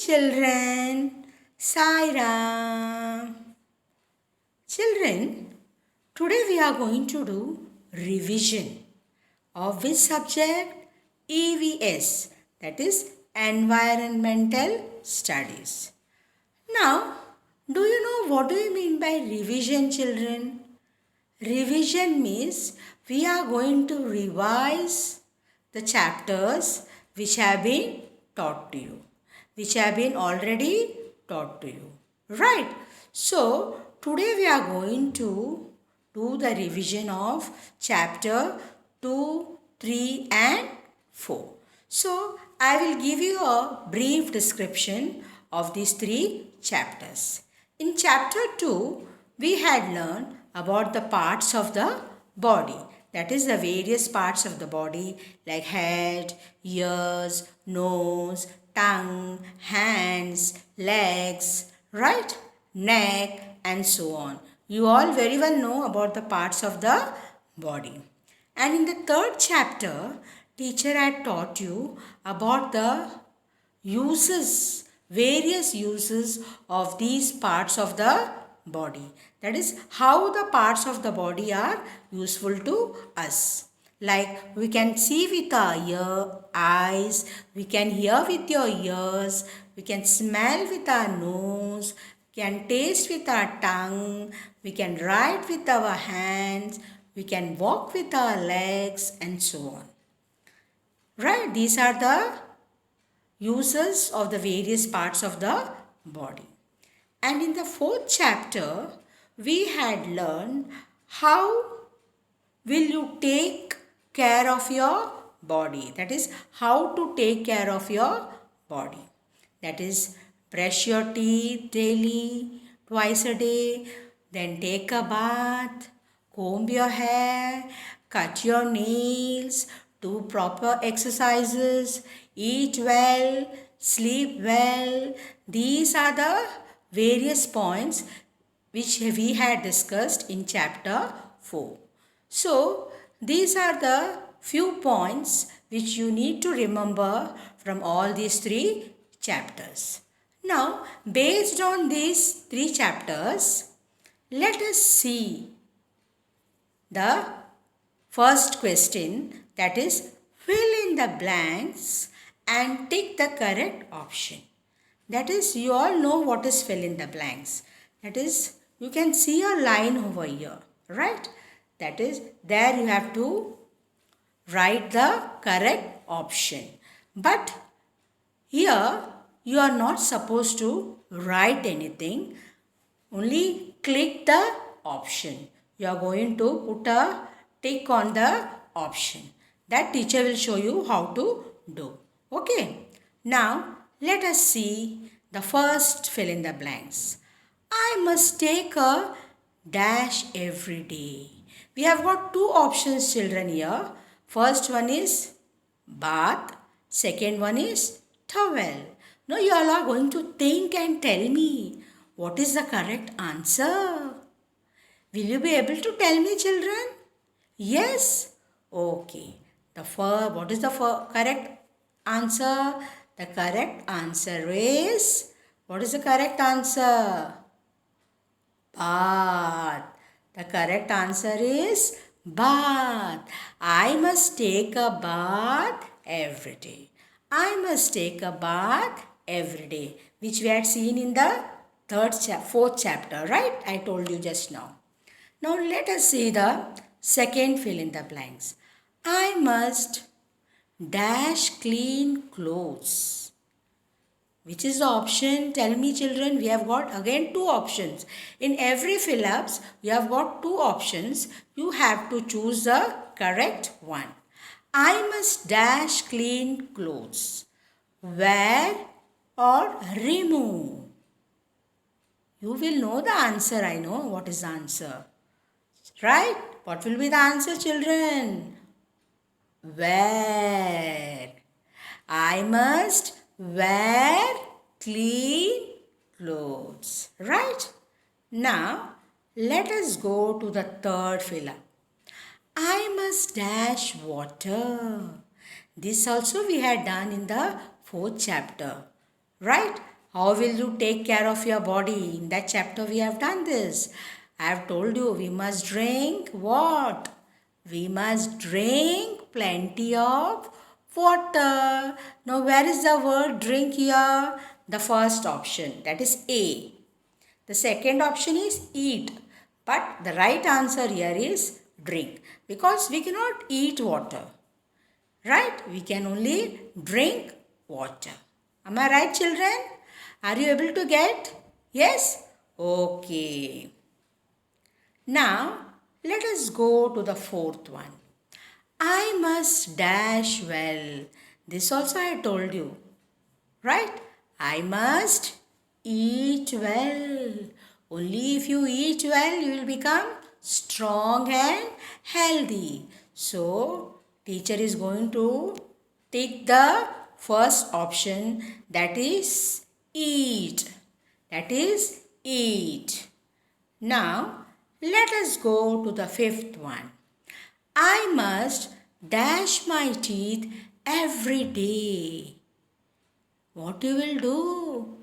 children. Sai Ram. Children, today we are going to do revision of which subject? EVS, that is Environmental Studies. Now, do you know what do you mean by revision, children? Revision means we are going to revise the chapters which have been taught to you, which have been already taught to you. Right? So, today we are going to do the revision of chapter 2, 3 and 4. So, I will give you a brief description of these three chapters. In chapter 2, we had learned about the parts of the body. That is the various parts of the body like head, ears, nose, tongue, hands, legs, right? Neck and so on. You all very well know about the parts of the body. And in the third chapter, teacher had taught you about the uses, various uses of these parts of the body. That is how the parts of the body are useful to us. Like we can see with our eyes, we can hear with your ears, we can smell with our nose, we can taste with our tongue, we can write with our hands, we can walk with our legs and so on. Right? These are the uses of the various parts of the body. And in the fourth chapter, we had learned how will you take care of your body. That is, how to take care of your body. That is, brush your teeth daily, twice a day, then take a bath, comb your hair, cut your nails, do proper exercises, eat well, sleep well. These are the various points which we had discussed in chapter 4. So, these are the few points which you need to remember from all these three chapters. Now, based on these three chapters, let us see the first question, that is fill in the blanks and tick the correct option. That is, you all know what is fill in the blanks. That is, you can see a line over here, right? That is, there you have to write the correct option. But here, you are not supposed to write anything. Only click the option. You are going to put a tick on the option. That teacher will show you how to do. Okay. Now, let us see the first fill in the blanks. I must take a dash every day. We have got two options, children, here. First one is bath. Second one is towel. Now you all are going to think and tell me what is the correct answer. Will you be able to tell me, children? Yes? Okay. What is the correct answer? The correct answer is, what is the correct answer? Bath. The correct answer is bath. I must take a bath every day. I must take a bath every day, which we had seen in the fourth chapter, right? I told you just now. Now let us see the second fill in the blanks. I must dash clean clothes. Which is the option? Tell me, children. We have got again two options. In every fill-ups, we have got two options. You have to choose the correct one. I must dash clean clothes. Wear or remove? You will know the answer. I know what is the answer. Right? What will be the answer, children? Wear. I must wear clean clothes. Right? Now, let us go to the third fill-up. I must dash water. This also we had done in the fourth chapter. Right? How will you take care of your body? In that chapter we have done this. I have told you we must drink what? We must drink plenty of water. Now where is the word drink here? The first option, that is A. The second option is eat. But the right answer here is drink. Because we cannot eat water. Right? We can only drink water. Am I right, children? Are you able to get? Yes? Okay. Now, let us go to the fourth one. I must dash well. This also I told you. Right? I must eat well. Only if you eat well, you will become strong and healthy. So, teacher is going to take the first option, that is eat. That is eat. Now, let us go to the fifth one. I must dash my teeth every day. What you will do?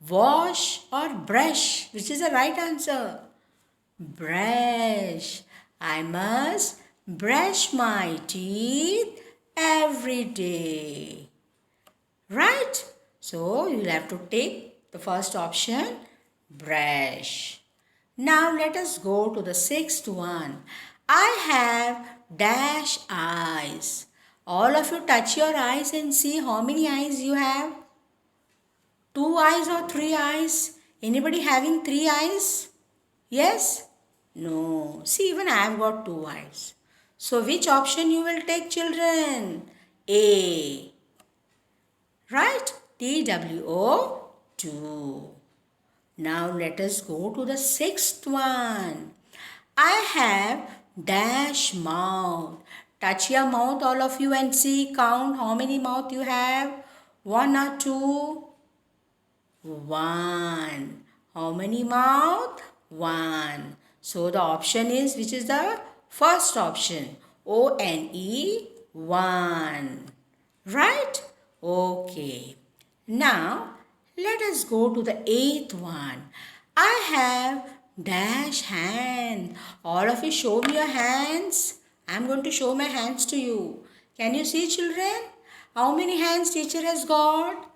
Wash or brush? Which is the right answer? Brush. I must brush my teeth every day. Right? So you will have to take the first option, brush. Now let us go to the sixth one. I have dash eyes. All of you touch your eyes and see how many eyes you have. 2 eyes or 3 eyes? Anybody having 3 eyes? Yes? No. See, even I have got 2 eyes. So which option you will take, children? A. Right? TWO 2. Now let us go to the sixth one. I have dash mouth. Touch your mouth, all of you, and see, count how many mouth you have. 1 or 2? 1. How many mouth? 1. So the option is, which is the first option? O-N-E, 1. Right? Okay. Now, let us go to the eighth one. I have dash hand. All of you show me your hands. I am going to show my hands to you. Can you see, children? How many hands teacher has got?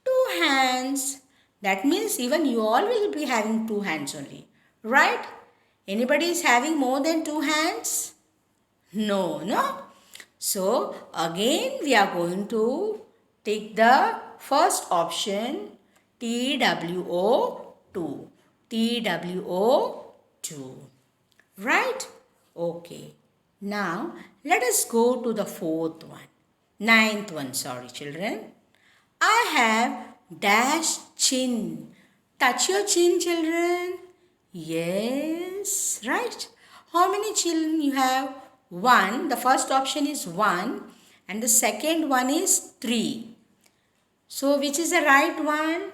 2 hands. That means even you all will be having 2 hands only. Right? Anybody is having more than 2 hands? No, no. So again we are going to take the first option, TWO 2. TWO 2. Right? Okay. Now let us go to the fourth one. Ninth one, sorry children. I have dash chin. Touch your chin, children. Yes, right. How many children you have? 1. The first option is 1 and the second one is 3. So which is the right one?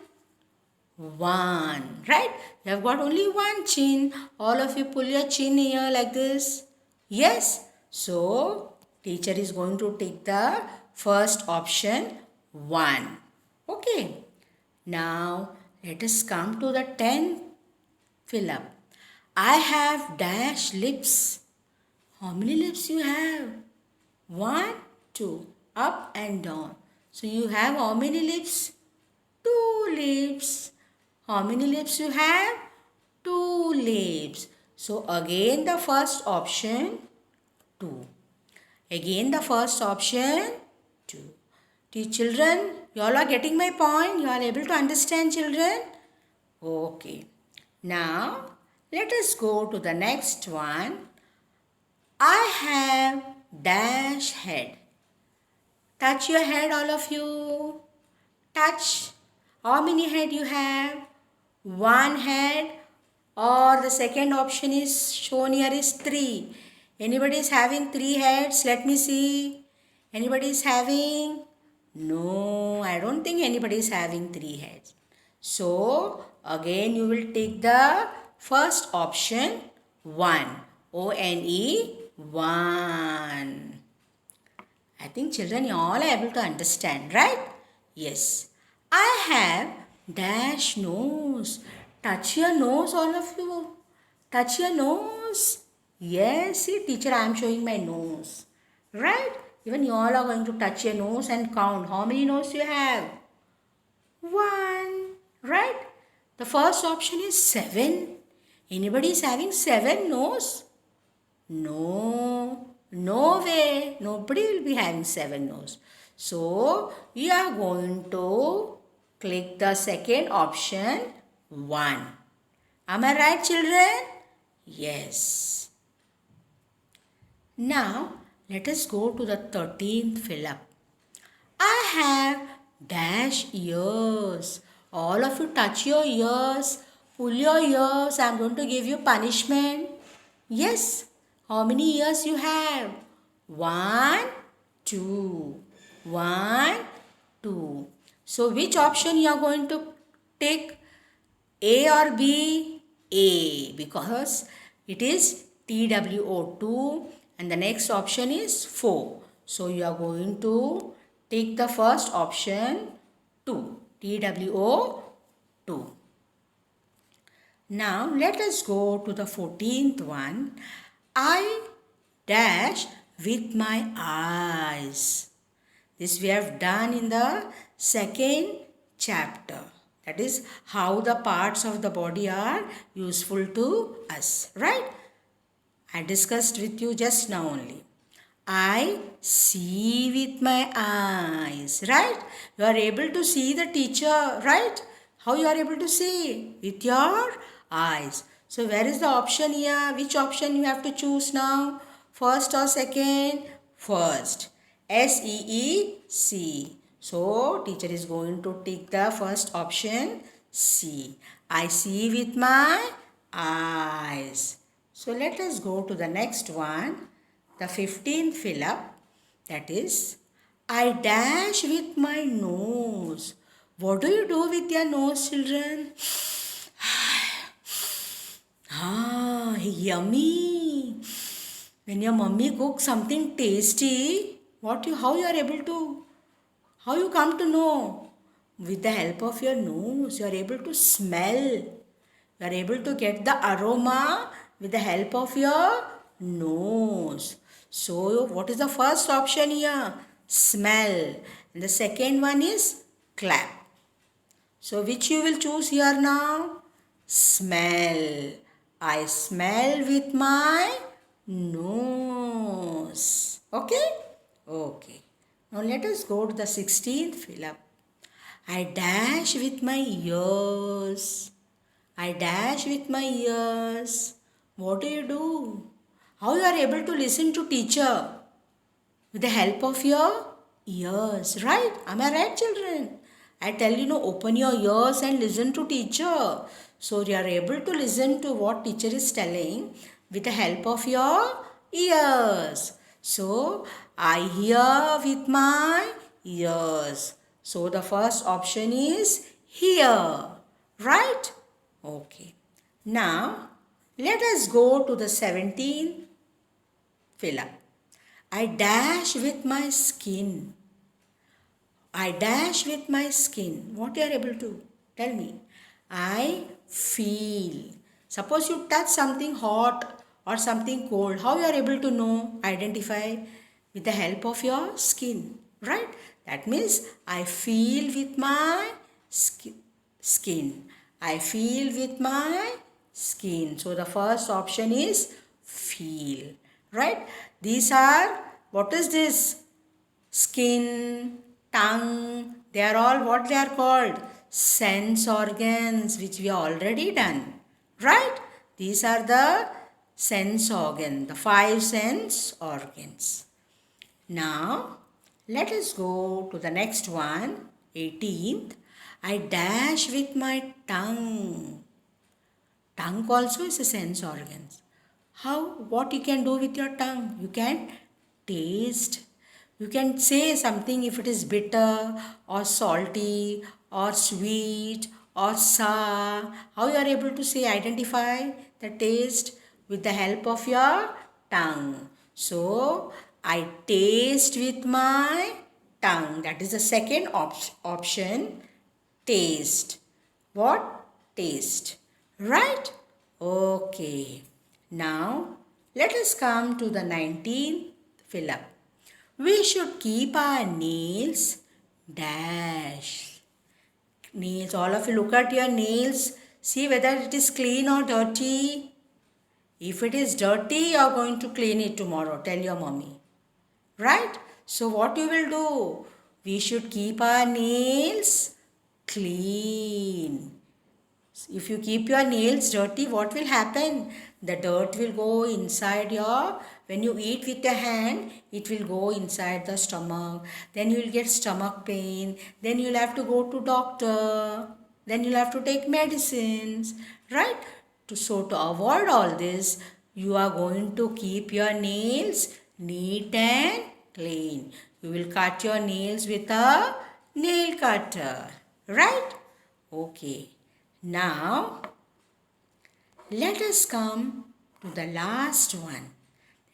1. Right? You have got only one chin. All of you pull your chin here like this. Yes. So teacher is going to take the first option, 1. Okay. Now let us come to the 10th fill up. I have dash lips. How many lips you have? 1, 2. Up and down. So you have how many lips? 2 lips. How many lips you have? 2 lips. So again the first option, 2. Again the first option, 2. Children, you all are getting my point? You are able to understand, children? Okay. Now, let us go to the next one. I have dash head. Touch your head, all of you. Touch. How many head you have? 1 head, or the second option is shown here is 3. Anybody is having 3 heads? Let me see. Anybody is having? No, I don't think anybody is having 3 heads. So, again you will take the first option, 1. O-N-E, 1. I think children, you all are able to understand, right? Yes. I have Dash nose. Touch your nose, all of you. Touch your nose. Yes, see, teacher, I am showing my nose. Right? Even you all are going to touch your nose and count how many nose you have. One. Right? The first option is 7. Anybody is having 7 nose? No. No way. Nobody will be having 7 nose. So, you are going to click the second option 1. Am I right, children? Yes. Now, let us go to the 13th fill up. I have dash ears. All of you touch your ears. Pull your ears. I am going to give you punishment. Yes. How many ears you have? 1, 2. 1, 2. So which option you are going to take? A or B? A, because it is TWO2 and the next option is 4. So you are going to take the first option 2, TWO2. Now let us go to the 14th one. I dash with my eyes. This we have done in the second chapter. That is how the parts of the body are useful to us. Right? I discussed with you just now only. I see with my eyes. Right? You are able to see the teacher. Right? How you are able to see? With your eyes. So where is the option here? Which option you have to choose now? First or second? First. SEEC. So teacher is going to take the first option C. I see with my eyes. So let us go to the next one. The 15th fill up. That is I dash with my nose. What do you do with your nose, children? Yummy. When your mummy cooks something tasty, how you are able to, how you come to know? With the help of your nose, you are able to smell. You are able to get the aroma with the help of your nose. So, what is the first option here? Smell. And the second one is clap. So, which you will choose here now? Smell. I smell with my nose. Okay? Okay. Now let us go to the 16th fill up. I dash with my ears. I dash with my ears. What do you do? How you are able to listen to teacher? With the help of your ears, right? Am I right, children? I tell you, no, open your ears and listen to teacher. So you are able to listen to what teacher is telling with the help of your ears. So I hear with my ears. So the first option is hear, right? Okay. Now let us go to the 17th fill up. I dash with my skin. I dash with my skin. What you are able to? Tell me. I feel. Suppose you touch something hot or something cold. How you are able to know? Identify with the help of your skin. Right? That means I feel with my skin. I feel with my skin. So the first option is feel. Right? These are, what is this? Skin, tongue, they are all what they are called? Sense organs, which we already done. Right? These are the sense organ, the 5 sense organs. Now, let us go to the next one, 18th. I dash with my tongue. Tongue also is a sense organ. How? What you can do with your tongue? You can taste. You can say something if it is bitter or salty or sweet or sour. How you are able to say, identify the taste with the help of your tongue. So, I taste with my tongue. That is the second option, taste. what? Taste. Right? Okay. Now let us come to the 19th fill up. We should keep our nails dash. Nails, all of you look at your nails. See whether it is clean or dirty. If it is dirty, you are going to clean it tomorrow. Tell your mommy. Right? So what you will do? We should keep our nails clean. If you keep your nails dirty, what will happen? The dirt will go inside your, when you eat with your hand, it will go inside the stomach. Then you will get stomach pain. Then you will have to go to doctor. Then you will have to take medicines. Right? So to avoid all this, you are going to keep your nails neat and clean. You will cut your nails with a nail cutter. Right? Okay. Now, let us come to the last one.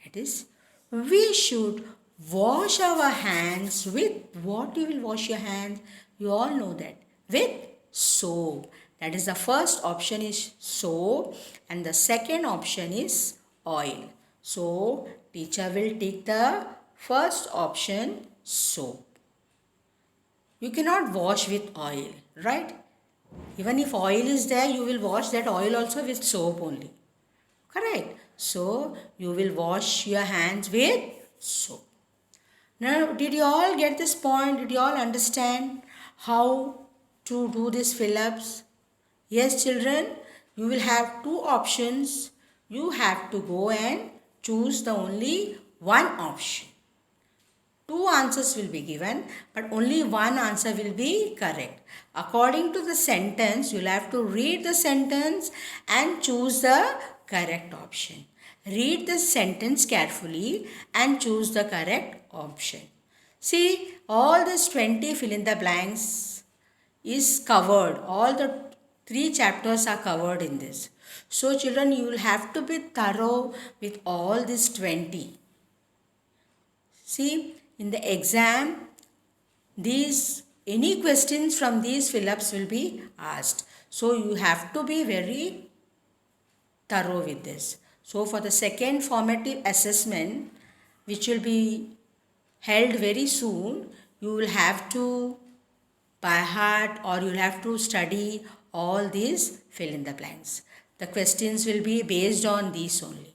That is, we should wash our hands with what you will wash your hands? You all know that. With soap. That is the first option is soap and the second option is oil. So, teacher will take the first option, soap. You cannot wash with oil, right? Even if oil is there, you will wash that oil also with soap only. Correct? So, you will wash your hands with soap. Now, did you all get this point? Did you all understand how to do these fill-ups? Yes, children, you will have two options. You have to go and choose the only one option. Two answers will be given, but only one answer will be correct. According to the sentence, you will have to read the sentence and choose the correct option. Read the sentence carefully and choose the correct option. See, all this 20 fill in the blanks is covered. All the 3 chapters are covered in this. So, children, you will have to be thorough with all these 20. See, in the exam, any questions from these fill-ups will be asked. So you have to be very thorough with this. So for the second formative assessment, which will be held very soon, you will have to by heart or you will have to study all these fill in the blanks. The questions will be based on these only.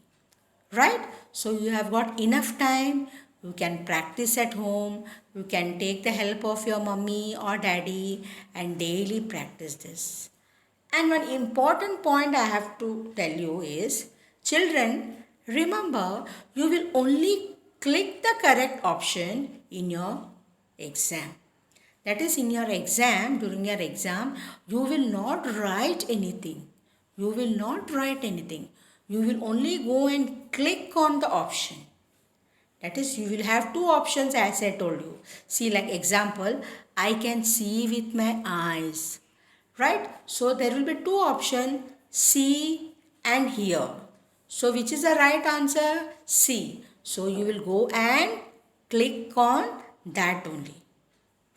Right? So you have got enough time. You can practice at home. You can take the help of your mummy or daddy and daily practice this. And one important point I have to tell you is, children, remember you will only click the correct option in your exam. That is, in your exam, during your exam, you will not write anything. You will not write anything. You will only go and click on the option. That is, you will have two options as I told you. See, like example, I can see with my eyes. Right? So, there will be two options, see and hear. So, which is the right answer? See. So, you will go and click on that only.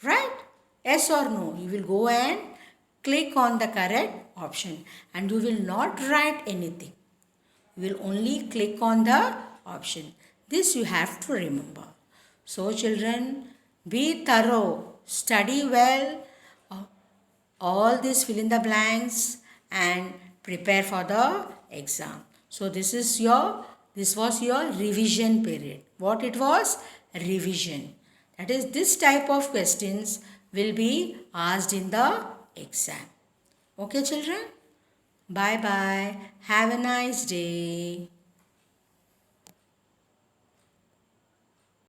Right? Yes or no? You will go and click on the correct option and you will not write anything. You will only click on the option. This you have to remember. So children, be thorough, study well, all this fill in the blanks and prepare for the exam. So this was your revision period. What it was? Revision. That is, this type of questions will be asked in the exam. Okay children? Bye bye. Have a nice day.